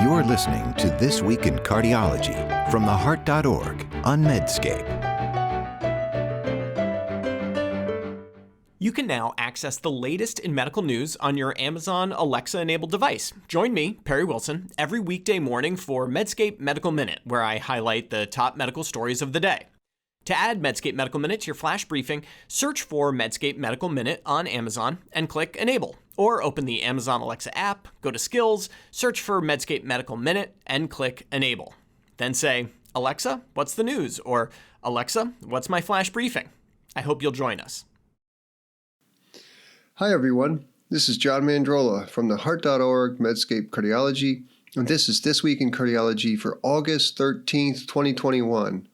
You're listening to This Week in Cardiology from theheart.org on Medscape. You can now access the latest in medical news on your Amazon Alexa-enabled device. Join me, Perry Wilson, every weekday morning for Medscape Medical Minute, where I highlight the top medical stories of the day. To add Medscape Medical Minute to your flash briefing, search for Medscape Medical Minute on Amazon and click Enable. Or open the Amazon Alexa app, go to Skills, search for Medscape Medical Minute, and click Enable. Then say, Alexa, what's the news? Or Alexa, what's my flash briefing? I hope you'll join us. Hi everyone, this is John Mandrola from theheart.org Medscape Cardiology, and this is This Week in Cardiology for August 13th, 2021.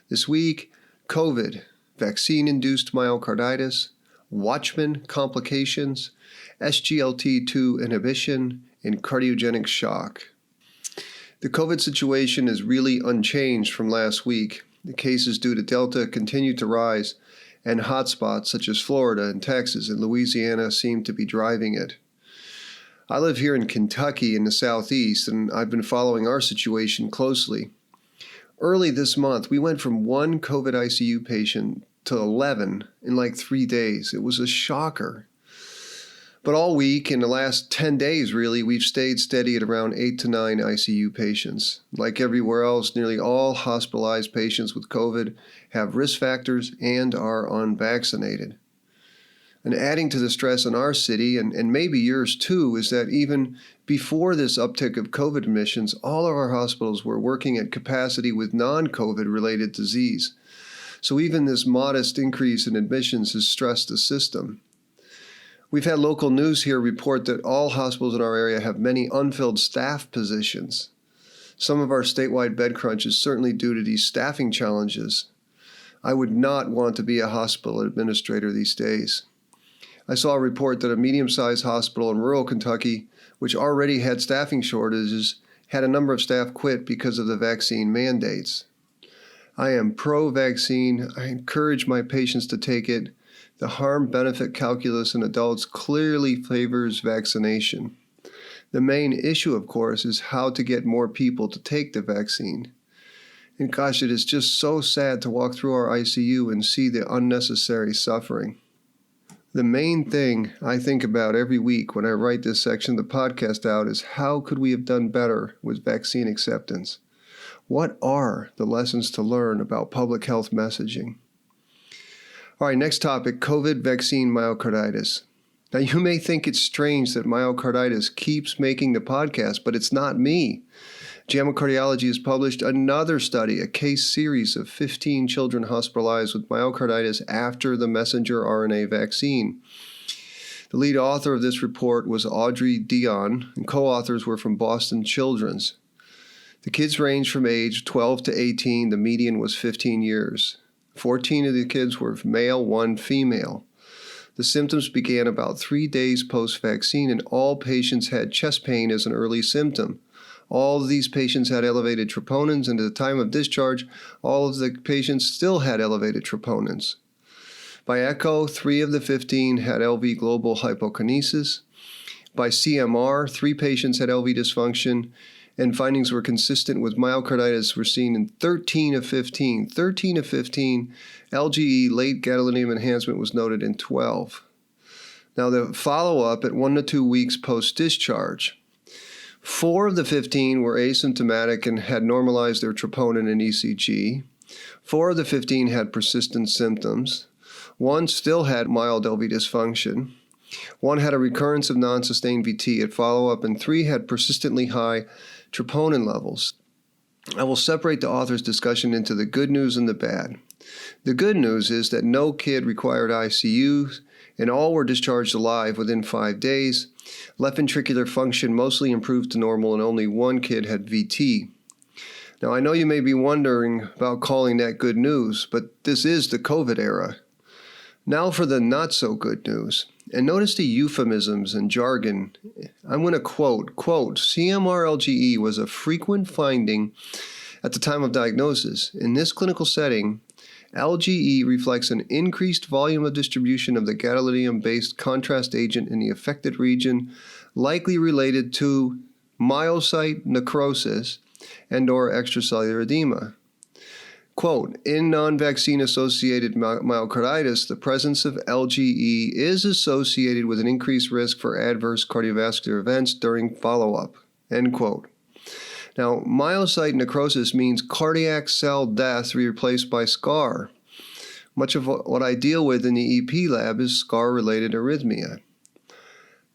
This week, COVID, vaccine-induced myocarditis, Watchman complications, SGLT2 inhibition, and cardiogenic shock. The COVID situation is really unchanged from last week. The cases due to Delta continue to rise, and hotspots such as Florida and Texas and Louisiana seem to be driving it. I live here in Kentucky in the southeast, and I've been following our situation closely. Early this month, we went from one COVID ICU patient to 11 in like 3 days. It was a shocker. But all week, in the last 10 days really, we've stayed steady at around 8 to 9 ICU patients. Like everywhere else, nearly all hospitalized patients with COVID have risk factors and are unvaccinated. And adding to the stress in our city, and maybe yours too, is that even before this uptick of COVID admissions, all of our hospitals were working at capacity with non-COVID related disease. So even this modest increase in admissions has stressed the system. We've had local news here report that all hospitals in our area have many unfilled staff positions. Some of our statewide bed crunch is certainly due to these staffing challenges. I would not want to be a hospital administrator these days. I saw a report that a medium-sized hospital in rural Kentucky, which already had staffing shortages, had a number of staff quit because of the vaccine mandates. I am pro-vaccine. I encourage my patients to take it. The harm-benefit calculus in adults clearly favors vaccination. The main issue, of course, is how to get more people to take the vaccine. And gosh, it is just so sad to walk through our ICU and see the unnecessary suffering. The main thing I think about every week when I write this section of the podcast out is how could we have done better with vaccine acceptance? What are the lessons to learn about public health messaging? All right, next topic, COVID vaccine myocarditis. Now, you may think it's strange that myocarditis keeps making the podcast, but it's not me. JAMA Cardiology has published another study, a case series of 15 children hospitalized with myocarditis after the messenger RNA vaccine. The lead author of this report was Audrey Dion, and co-authors were from Boston Children's. The kids ranged from age 12 to 18. The median was 15 years. 14 of the kids were male, 1 female. The symptoms began about 3 days post-vaccine, and all patients had chest pain as an early symptom. All of these patients had elevated troponins, and at the time of discharge, all of the patients still had elevated troponins. By echo, 3 of the 15 had LV global hypokinesis. By CMR, 3 patients had LV dysfunction, and findings were consistent with myocarditis were seen in 13 of 15. 13 of 15, LGE, late gadolinium enhancement, was noted in 12. Now the follow-up at 1 to 2 weeks post-discharge. 4 of the 15 were asymptomatic and had normalized their troponin and ECG. 4 of the 15 had persistent symptoms. 1 still had mild LV dysfunction. 1 had a recurrence of non-sustained VT at follow-up, and 3 had persistently high troponin levels. I will separate the author's discussion into the good news and the bad. The good news is that no kid required ICU, and all were discharged alive within 5 days. Left ventricular function mostly improved to normal, and only 1 kid had VT. Now, I know you may be wondering about calling that good news, but this is the COVID era. Now for the not-so-good news. And notice the euphemisms and jargon. I'm going to quote, CMR-LGE was a frequent finding at the time of diagnosis. In this clinical setting, LGE reflects an increased volume of distribution of the gadolinium-based contrast agent in the affected region, likely related to myocyte necrosis, and/or extracellular edema. Quote, in non-vaccine associated myocarditis, the presence of LGE is associated with an increased risk for adverse cardiovascular events during follow-up, end quote. Now, myocyte necrosis means cardiac cell death replaced by scar. Much of what I deal with in the EP lab is scar-related arrhythmia.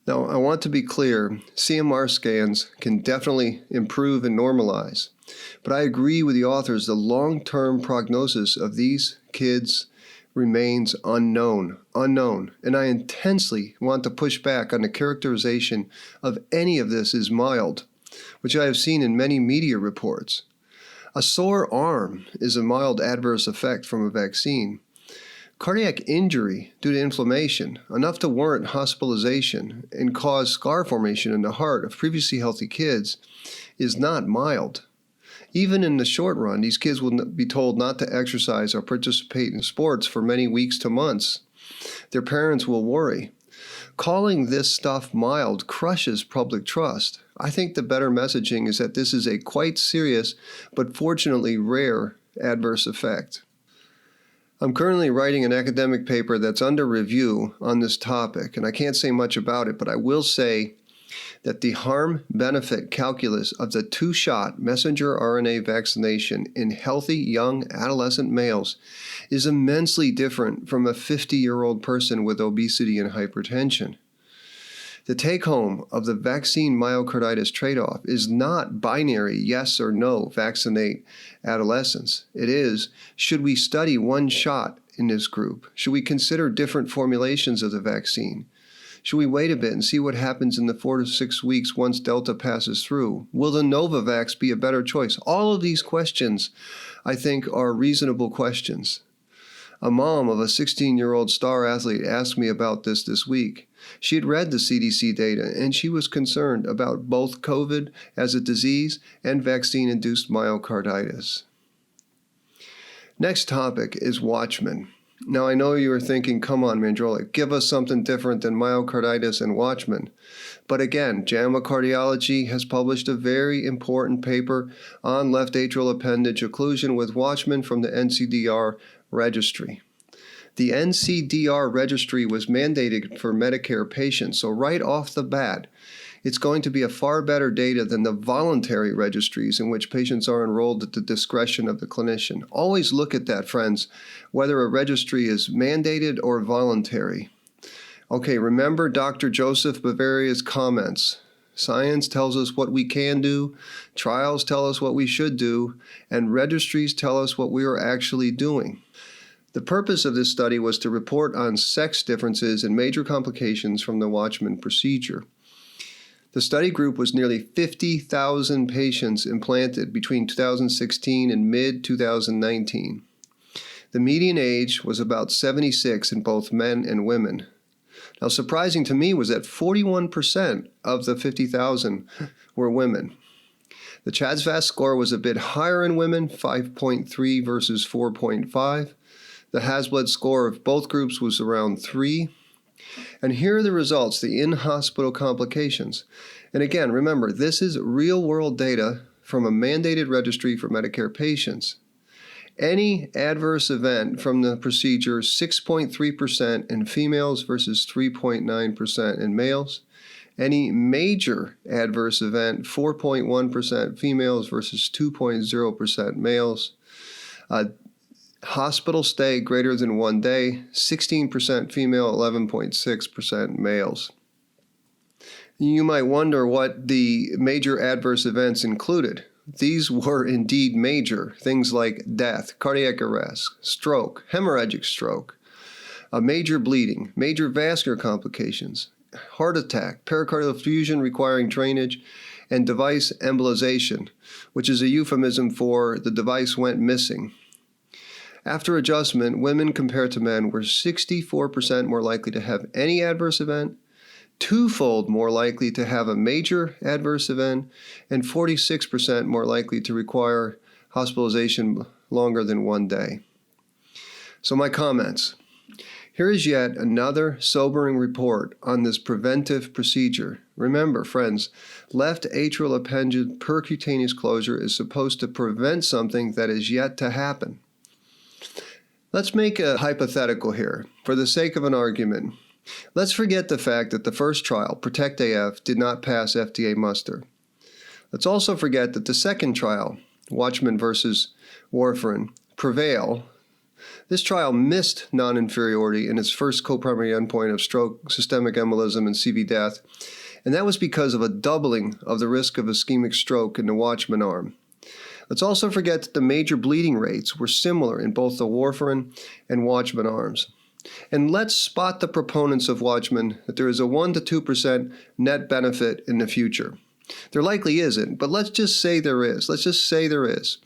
Now, I want to be clear, CMR scans can definitely improve and normalize, but I agree with the authors, the long-term prognosis of these kids remains unknown, and I intensely want to push back on the characterization of any of this as mild, which I have seen in many media reports. A sore arm is a mild adverse effect from a vaccine. Cardiac injury due to inflammation, enough to warrant hospitalization and cause scar formation in the heart of previously healthy kids, is not mild. Even in the short run, these kids will be told not to exercise or participate in sports for many weeks to months. Their parents will worry. Calling this stuff mild crushes public trust. I think the better messaging is that this is a quite serious, but fortunately rare, adverse effect. I'm currently writing an academic paper that's under review on this topic, and I can't say much about it, but I will say that the harm-benefit calculus of the two-shot messenger RNA vaccination in healthy young adolescent males is immensely different from a 50-year-old person with obesity and hypertension. The take-home of the vaccine-myocarditis trade-off is not binary yes or no vaccinate adolescents. It is, should we study one shot in this group? Should we consider different formulations of the vaccine? Should we wait a bit and see what happens in the 4 to 6 weeks once Delta passes through? Will the Novavax be a better choice? All of these questions, I think, are reasonable questions. A mom of a 16-year-old star athlete asked me about this week. She had read the CDC data, and she was concerned about both COVID as a disease and vaccine-induced myocarditis. Next topic is Watchman. Now, I know you are thinking, come on, Mandrola, give us something different than myocarditis and Watchman. But again, JAMA Cardiology has published a very important paper on left atrial appendage occlusion with Watchman from the NCDR registry. The NCDR registry was mandated for Medicare patients, so right off the bat, it's going to be a far better data than the voluntary registries in which patients are enrolled at the discretion of the clinician. Always look at that, friends, whether a registry is mandated or voluntary. Okay, remember Dr. Joseph Bavaria's comments. Science tells us what we can do, trials tell us what we should do, and registries tell us what we are actually doing. The purpose of this study was to report on sex differences and major complications from the Watchman procedure. The study group was nearly 50,000 patients implanted between 2016 and mid-2019. The median age was about 76 in both men and women. Now, surprising to me was that 41% of the 50,000 were women. The CHA2DS2-VASc score was a bit higher in women, 5.3 versus 4.5. The Hasbled score of both groups was around 3. And here are the results, the in-hospital complications. And again, remember, this is real-world data from a mandated registry for Medicare patients. Any adverse event from the procedure, 6.3% in females versus 3.9% in males. Any major adverse event, 4.1% females versus 2.0% males. Hospital stay greater than 1 day, 16% female, 11.6% males. You might wonder what the major adverse events included. These were indeed major, things like death, cardiac arrest, stroke, hemorrhagic stroke, major bleeding, major vascular complications, heart attack, pericardial effusion requiring drainage, and device embolization, which is a euphemism for the device went missing. After adjustment, women compared to men were 64% more likely to have any adverse event, twofold more likely to have a major adverse event, and 46% more likely to require hospitalization longer than 1 day. So my comments. Here is yet another sobering report on this preventive procedure. Remember, friends, left atrial appendage percutaneous closure is supposed to prevent something that is yet to happen. Let's make a hypothetical here, for the sake of an argument. Let's forget the fact that the first trial, Protect AF, did not pass FDA muster. Let's also forget that the second trial, Watchman versus warfarin, Prevail. This trial missed non-inferiority in its first co-primary endpoint of stroke, systemic embolism, and CV death, and that was because of a doubling of the risk of ischemic stroke in the Watchman arm. Let's also forget that the major bleeding rates were similar in both the warfarin and Watchman arms. And let's spot the proponents of Watchman that there is a 1 to 2% net benefit in the future. There likely isn't, but let's just say there is. Let's just say there is.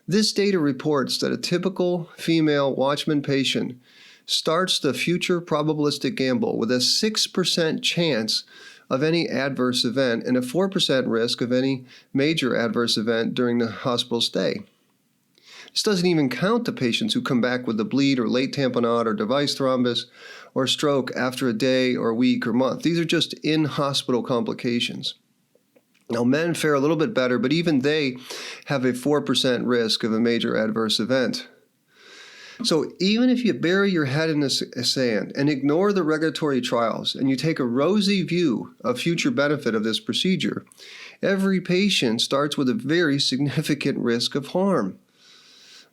This data reports that a typical female Watchman patient starts the future probabilistic gamble with a 6% chance of any adverse event and a 4% risk of any major adverse event during the hospital stay. This doesn't even count the patients who come back with a bleed or late tamponade or device thrombus or stroke after a day or week or month. These are just in-hospital complications. Now, men fare a little bit better, but even they have a 4% risk of a major adverse event. So even if you bury your head in the sand and ignore the regulatory trials and you take a rosy view of future benefit of this procedure, every patient starts with a very significant risk of harm.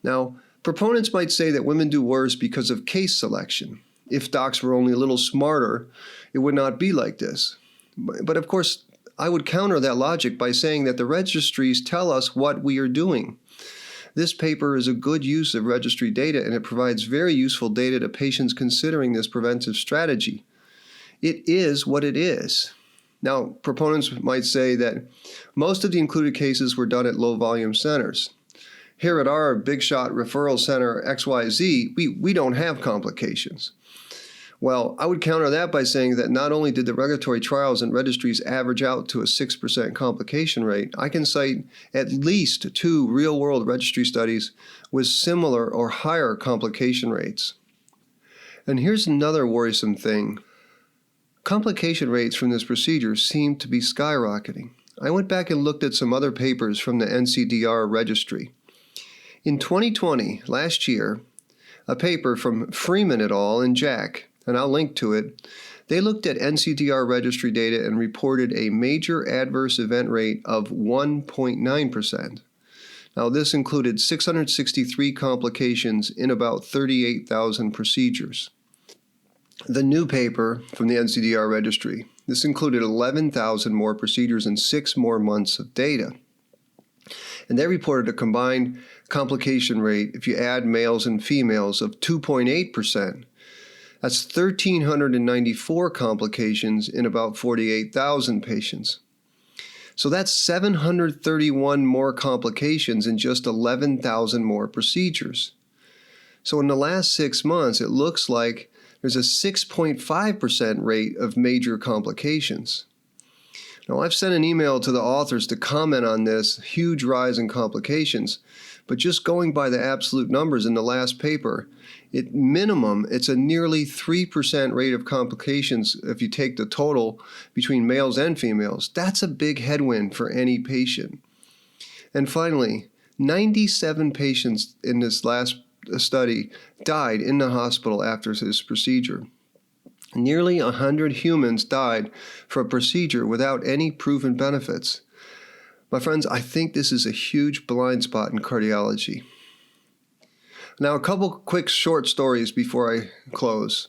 Now, proponents might say that women do worse because of case selection. If docs were only a little smarter, it would not be like this. But of course, I would counter that logic by saying that the registries tell us what we are doing. This paper is a good use of registry data, and it provides very useful data to patients considering this preventive strategy. It is what it is. Now, proponents might say that most of the included cases were done at low-volume centers. Here at our Big Shot Referral Center XYZ, we don't have complications. Well, I would counter that by saying that not only did the regulatory trials and registries average out to a 6% complication rate, I can cite at least 2 real-world registry studies with similar or higher complication rates. And here's another worrisome thing. Complication rates from this procedure seem to be skyrocketing. I went back and looked at some other papers from the NCDR registry. In 2020, last year, a paper from Freeman et al. And Jack, and I'll link to it, they looked at NCDR registry data and reported a major adverse event rate of 1.9%. Now, this included 663 complications in about 38,000 procedures. The new paper from the NCDR registry, this included 11,000 more procedures and 6 more months of data. And they reported a combined complication rate, if you add males and females, of 2.8%. That's 1,394 complications in about 48,000 patients. So that's 731 more complications in just 11,000 more procedures. So in the last 6 months, it looks like there's a 6.5% rate of major complications. Now, I've sent an email to the authors to comment on this huge rise in complications, but just going by the absolute numbers in the last paper, at minimum, it's a nearly 3% rate of complications if you take the total between males and females. That's a big headwind for any patient. And finally, 97 patients in this last study died in the hospital after this procedure. Nearly 100 humans died for a procedure without any proven benefits. My friends, I think this is a huge blind spot in cardiology. Now, a couple quick short stories before I close.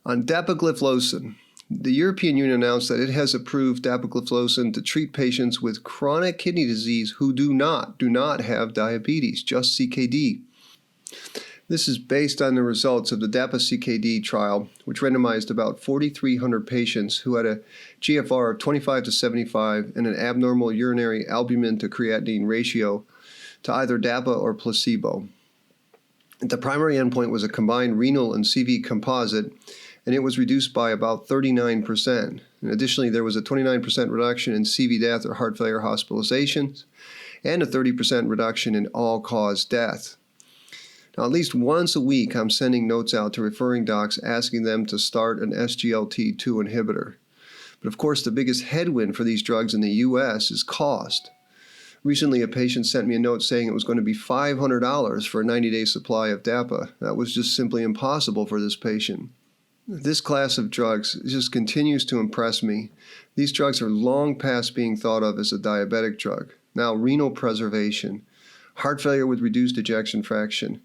On dapagliflozin, the European Union announced that it has approved dapagliflozin to treat patients with chronic kidney disease who do not have diabetes, just CKD. This is based on the results of the DAPA-CKD trial, which randomized about 4,300 patients who had a GFR of 25 to 75 and an abnormal urinary albumin to creatinine ratio to either DAPA or placebo. The primary endpoint was a combined renal and CV composite, and it was reduced by about 39%. And additionally, there was a 29% reduction in CV death or heart failure hospitalizations and a 30% reduction in all-cause death. Now, at least once a week, I'm sending notes out to referring docs asking them to start an SGLT2 inhibitor. But of course, the biggest headwind for these drugs in the U.S. is cost. Recently, a patient sent me a note saying it was going to be $500 for a 90-day supply of DAPA. That was just simply impossible for this patient. This class of drugs just continues to impress me. These drugs are long past being thought of as a diabetic drug. Now, renal preservation, heart failure with reduced ejection fraction.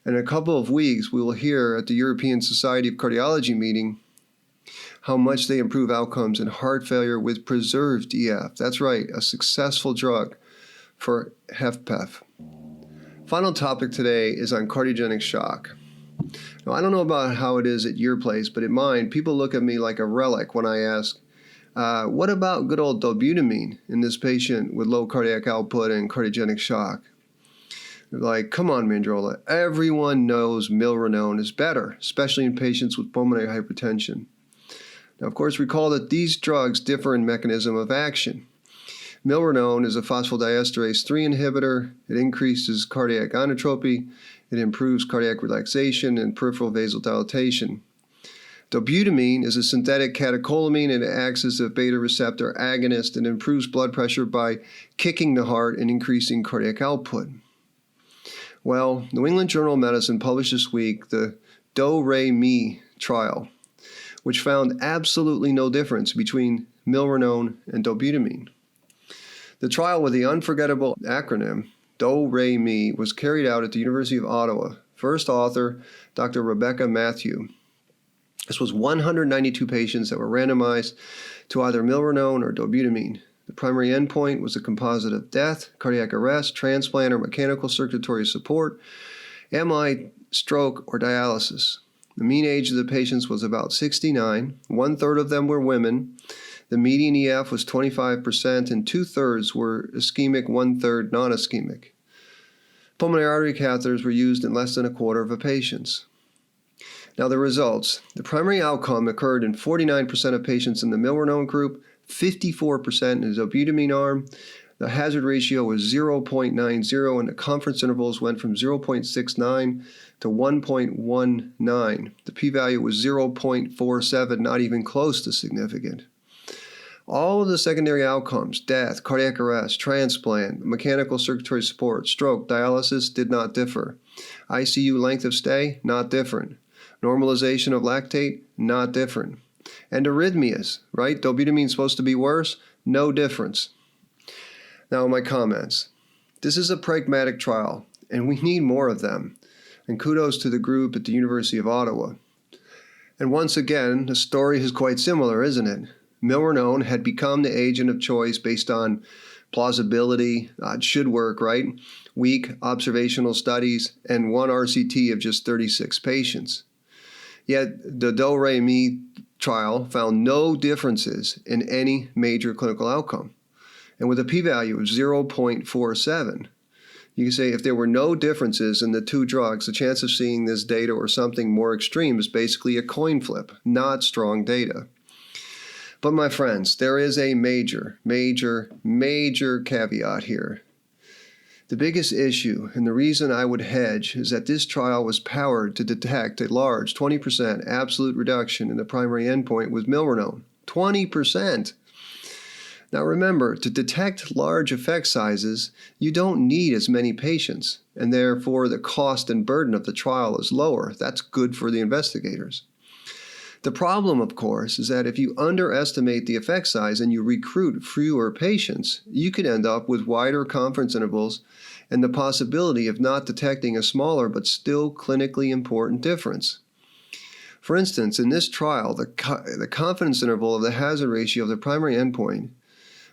In a couple of weeks, we will hear at the European Society of Cardiology meeting how much they improve outcomes in heart failure with preserved EF. That's right, a successful drug for HFpEF. Final topic today is on cardiogenic shock. Now, I don't know about how it is at your place, but at mine, people look at me like a relic when I ask, what about good old dobutamine in this patient with low cardiac output and cardiogenic shock? They're like, come on, Mandrola, everyone knows milrinone is better, especially in patients with pulmonary hypertension. Now, of course, recall that these drugs differ in mechanism of action. Milrinone is a phosphodiesterase 3 inhibitor. It increases cardiac inotropy. It improves cardiac relaxation and peripheral vasodilatation. Dobutamine is a synthetic catecholamine and it acts as a beta receptor agonist and improves blood pressure by kicking the heart and increasing cardiac output. Well, New England Journal of Medicine published this week the Do-Re-Mi trial, which found absolutely no difference between milrinone and dobutamine. The trial with the unforgettable acronym Do-Re-Mi was carried out at the University of Ottawa. First author, Dr. Rebecca Matthew. This was 192 patients that were randomized to either milrinone or dobutamine. The primary endpoint was a composite of death, cardiac arrest, transplant, or mechanical circulatory support, MI, stroke, or dialysis. The mean age of the patients was about 69. 1/3 of them were women. The median EF was 25%, and 2/3 were ischemic, 1/3 non-ischemic. Pulmonary artery catheters were used in less than 1/4 of the patients. Now the results. The primary outcome occurred in 49% of patients in the milrinone group, 54% in the dobutamine arm. The hazard ratio was 0.90, and the confidence intervals went from 0.69 to 1.19. The p-value was 0.47, not even close to significant. All of the secondary outcomes, death, cardiac arrest, transplant, mechanical circulatory support, stroke, dialysis, did not differ. ICU length of stay, not different. Normalization of lactate, not different. And arrhythmias, right? Dobutamine is supposed to be worse, no difference. Now, my comments. This is a pragmatic trial, and we need more of them. And kudos to the group at the University of Ottawa. And once again, the story is quite similar, isn't it? Milrinone had become the agent of choice based on plausibility. It should work, right? Weak observational studies and one RCT of just 36 patients. Yet the Do-Re-Mi trial found no differences in any major clinical outcome. And with a p-value of 0.47, you can say if there were no differences in the two drugs, the chance of seeing this data or something more extreme is basically a coin flip, not strong data. But my friends, there is a major caveat here. The biggest issue, and the reason I would hedge, is that this trial was powered to detect a large 20% absolute reduction in the primary endpoint with milrinone. 20%! Now remember, to detect large effect sizes, you don't need as many patients, and therefore the cost and burden of the trial is lower. That's good for the investigators. The problem, of course, is that if you underestimate the effect size and you recruit fewer patients, you could end up with wider confidence intervals and the possibility of not detecting a smaller but still clinically important difference. For instance, in this trial, the confidence interval of the hazard ratio of the primary endpoint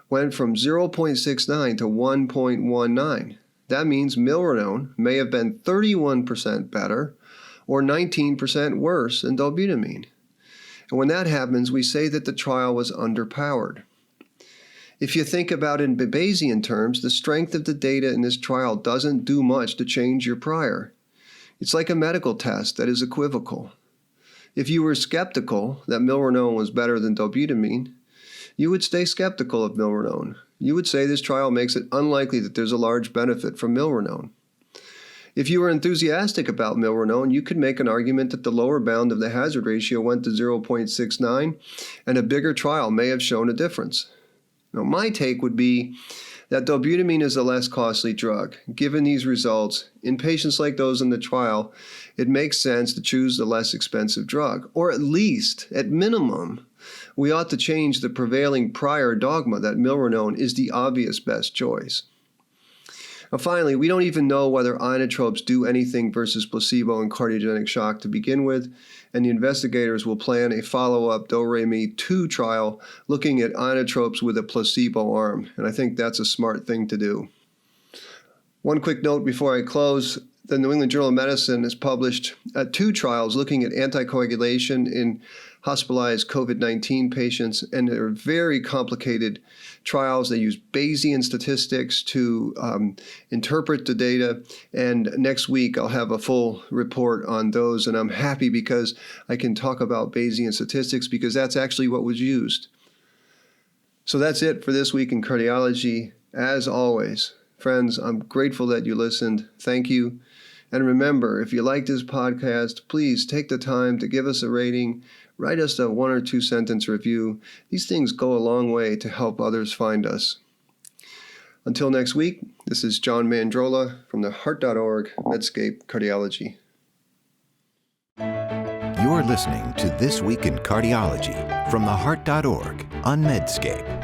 went from 0.69 to 1.19. That means milrinone may have been 31% better or 19% worse than dobutamine. And when that happens, we say that the trial was underpowered. If you think about it in Bayesian terms, the strength of the data in this trial doesn't do much to change your prior. It's like a medical test that is equivocal. If you were skeptical that milrinone was better than dobutamine, you would stay skeptical of milrinone. You would say this trial makes it unlikely that there's a large benefit from milrinone. If you were enthusiastic about milrinone, you could make an argument that the lower bound of the hazard ratio went to 0.69, and a bigger trial may have shown a difference. Now, my take would be that dobutamine is a less costly drug. Given these results, in patients like those in the trial, it makes sense to choose the less expensive drug. Or at least, at minimum, we ought to change the prevailing prior dogma that milrinone is the obvious best choice. Now, finally, we don't even know whether inotropes do anything versus placebo in cardiogenic shock to begin with, and the investigators will plan a follow-up Do-Re-Mi 2 trial looking at inotropes with a placebo arm, and I think that's a smart thing to do. One quick note before I close. The New England Journal of Medicine has published 2 trials looking at anticoagulation in hospitalized COVID-19 patients, and they're very complicated trials. They use Bayesian statistics to interpret the data, and next week I'll have a full report on those, and I'm happy because I can talk about Bayesian statistics because that's actually what was used. So that's it for this week in cardiology. As always, friends, I'm grateful that you listened. Thank you. And remember, if you like this podcast, please take the time to give us a rating, write us a 1 or 2 sentence review. These things go a long way to help others find us. Until next week, this is John Mandrola from the Heart.org Medscape Cardiology. You're listening to This Week in Cardiology from the Heart.org on Medscape.